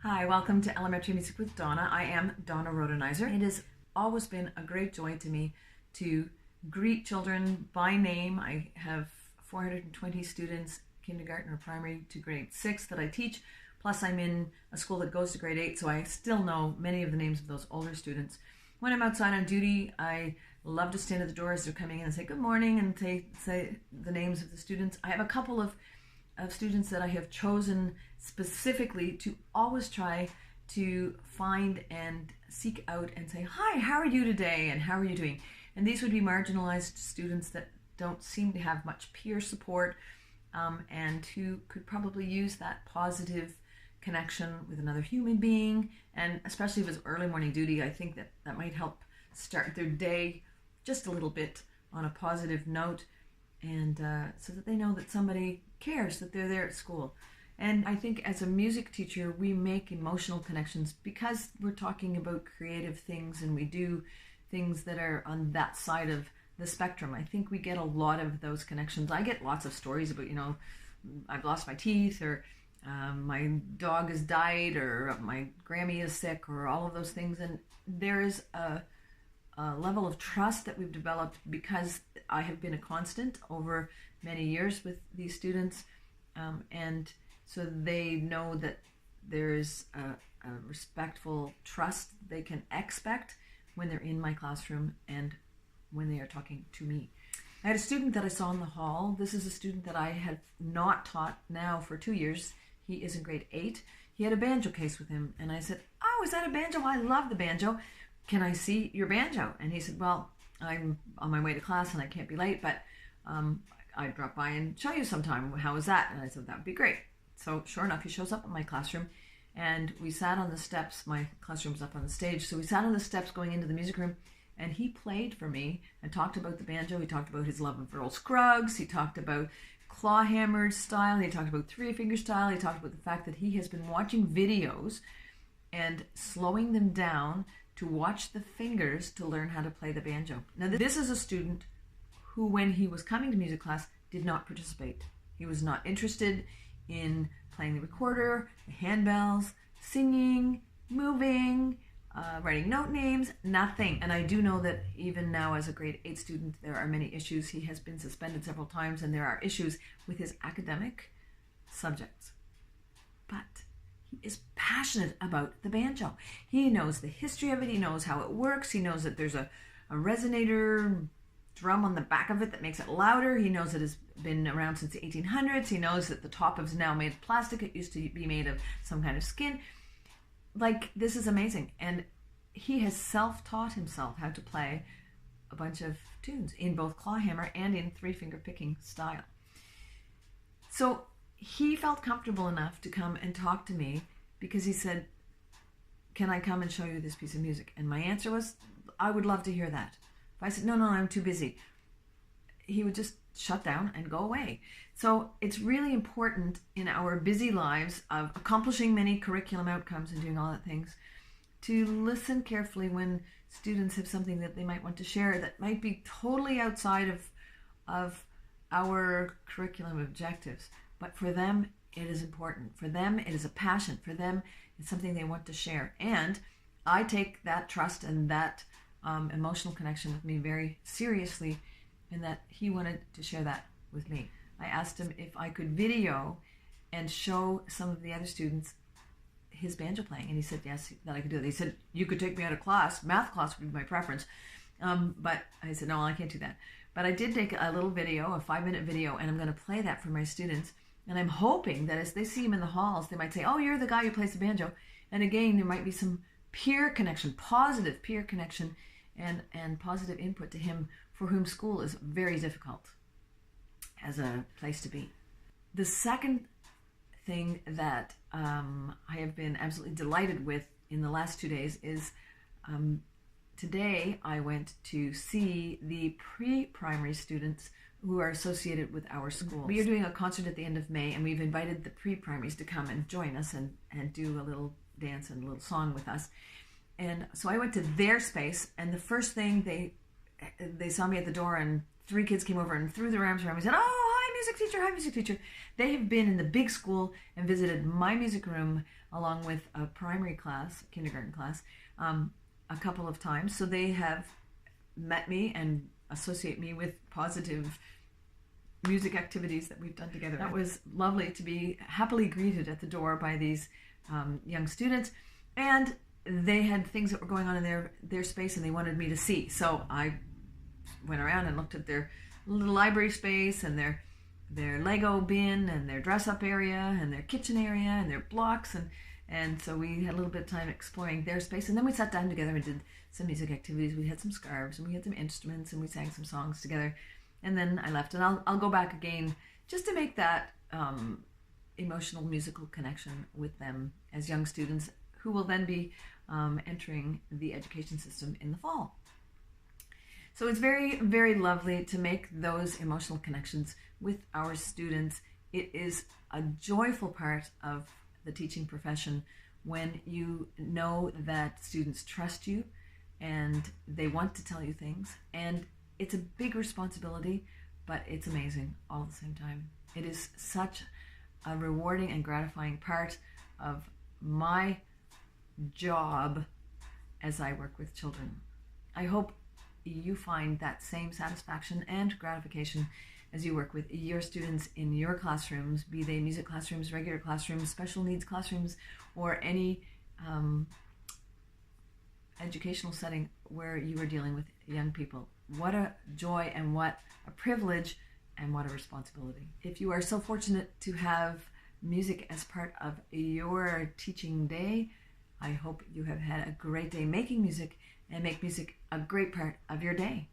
Hi, welcome to Elementary Music with Donna. I am Donna Rhodenizer. It has always been a great joy to me to greet children by name. I have 420 students, kindergarten or primary to grade 6 that I teach, plus I'm in a school that goes to grade 8, so I still know many of the names of those older students. When I'm outside on duty, I love to stand at the door as they're coming in and say good morning and say the names of the students. I have a couple of students that I have chosen specifically to always try to find and seek out and say, hi, how are you today and how are you doing? And these would be marginalized students that don't seem to have much peer support and who could probably use that positive connection with another human being. And especially if it's early morning duty, I think that might help start their day just a little bit on a positive note, and so that they know that somebody cares, that they're there at school. And I think as a music teacher, we make emotional connections because we're talking about creative things and we do things that are on that side of the spectrum. I think we get a lot of those connections. I get lots of stories about, I've lost my teeth, or my dog has died, or my Grammy is sick, or all of those things. And there is a level of trust that we've developed because I have been a constant over many years with these students, and so they know that there is a respectful trust they can expect when they're in my classroom and when they are talking to me. I had a student that I saw in the hall. This is a student that I have not taught now for 2 years. He is in grade 8. He had a banjo case with him, and I said, oh, is that a banjo? I love the banjo. Can I see your banjo? And he said, well, I'm on my way to class and I can't be late, but I'd drop by and show you sometime. How is that? And I said, that would be great. So sure enough, he shows up in my classroom, and we sat on the steps. My classroom's up on the stage. So we sat on the steps going into the music room, and he played for me and talked about the banjo. He talked about his love of Earl Scruggs. He talked about claw-hammered style. He talked about three-finger style. He talked about the fact that he has been watching videos and slowing them down to watch the fingers to learn how to play the banjo. Now, this is a student who, when he was coming to music class, did not participate. He was not interested in playing the recorder, the handbells, singing, moving, writing note names, nothing. And I do know that even now as a grade 8 student, there are many issues. He has been suspended several times, and there are issues with his academic subjects. But he is passionate about the banjo. He knows the history of it. He knows how it works. He knows that there's a resonator drum on the back of it that makes it louder. He knows it has been around since the 1800s. He knows that the top is now made of plastic. It used to be made of some kind of skin. Like, this is amazing. And he has self-taught himself how to play a bunch of tunes in both clawhammer and in three-finger picking style. So he felt comfortable enough to come and talk to me because he said, can I come and show you this piece of music? And my answer was, I would love to hear that. If I said, no, I'm too busy, he would just shut down and go away. So it's really important in our busy lives of accomplishing many curriculum outcomes and doing all that things to listen carefully when students have something that they might want to share that might be totally outside of our curriculum objectives. But for them, it is important. For them, it is a passion. For them, it's something they want to share. And I take that trust and that emotional connection with me very seriously, in that he wanted to share that with me. I asked him if I could video and show some of the other students his banjo playing, and he said yes, that I could do it. He said, you could take me out of class. Math class would be my preference. But I said, no, I can't do that. But I did take a little video, a 5-minute video, and I'm going to play that for my students. And I'm hoping that as they see him in the halls, they might say, oh, you're the guy who plays the banjo. And again, there might be some peer connection, positive peer connection, and positive input to him, for whom school is very difficult as a place to be. The second thing that I have been absolutely delighted with in the last 2 days is today I went to see the pre-primary students who are associated with our school. We are doing a concert at the end of May, and we've invited the pre-primaries to come and join us and do a little dance and a little song with us. And so I went to their space, and the first thing they saw me at the door, and 3 kids came over and threw their arms around me and said, oh, hi, music teacher, hi, music teacher. They have been in the big school and visited my music room along with a primary class, kindergarten class, a couple of times. So they have met me and associate me with positive music activities that we've done together. That was lovely to be happily greeted at the door by these young students, and they had things that were going on in their space and they wanted me to see. So I went around and looked at their little library space and their Lego bin and their dress-up area and their kitchen area and their blocks, and so we had a little bit of time exploring their space, and then we sat down together and did some music activities. We had some scarves and we had some instruments and we sang some songs together, and then I left, and I'll go back again just to make that emotional musical connection with them as young students who will then be entering the education system in the fall. So it's very, very lovely to make those emotional connections with our students. It is a joyful part of the teaching profession when you know that students trust you and they want to tell you things. And it's a big responsibility, but it's amazing all at the same time. It is such a rewarding and gratifying part of my job as I work with children. I hope you find that same satisfaction and gratification as you work with your students in your classrooms, be they music classrooms, regular classrooms, special needs classrooms, or any educational setting where you are dealing with young people. What a joy and what a privilege and what a responsibility. If you are so fortunate to have music as part of your teaching day, I hope you have had a great day making music and make music a great part of your day.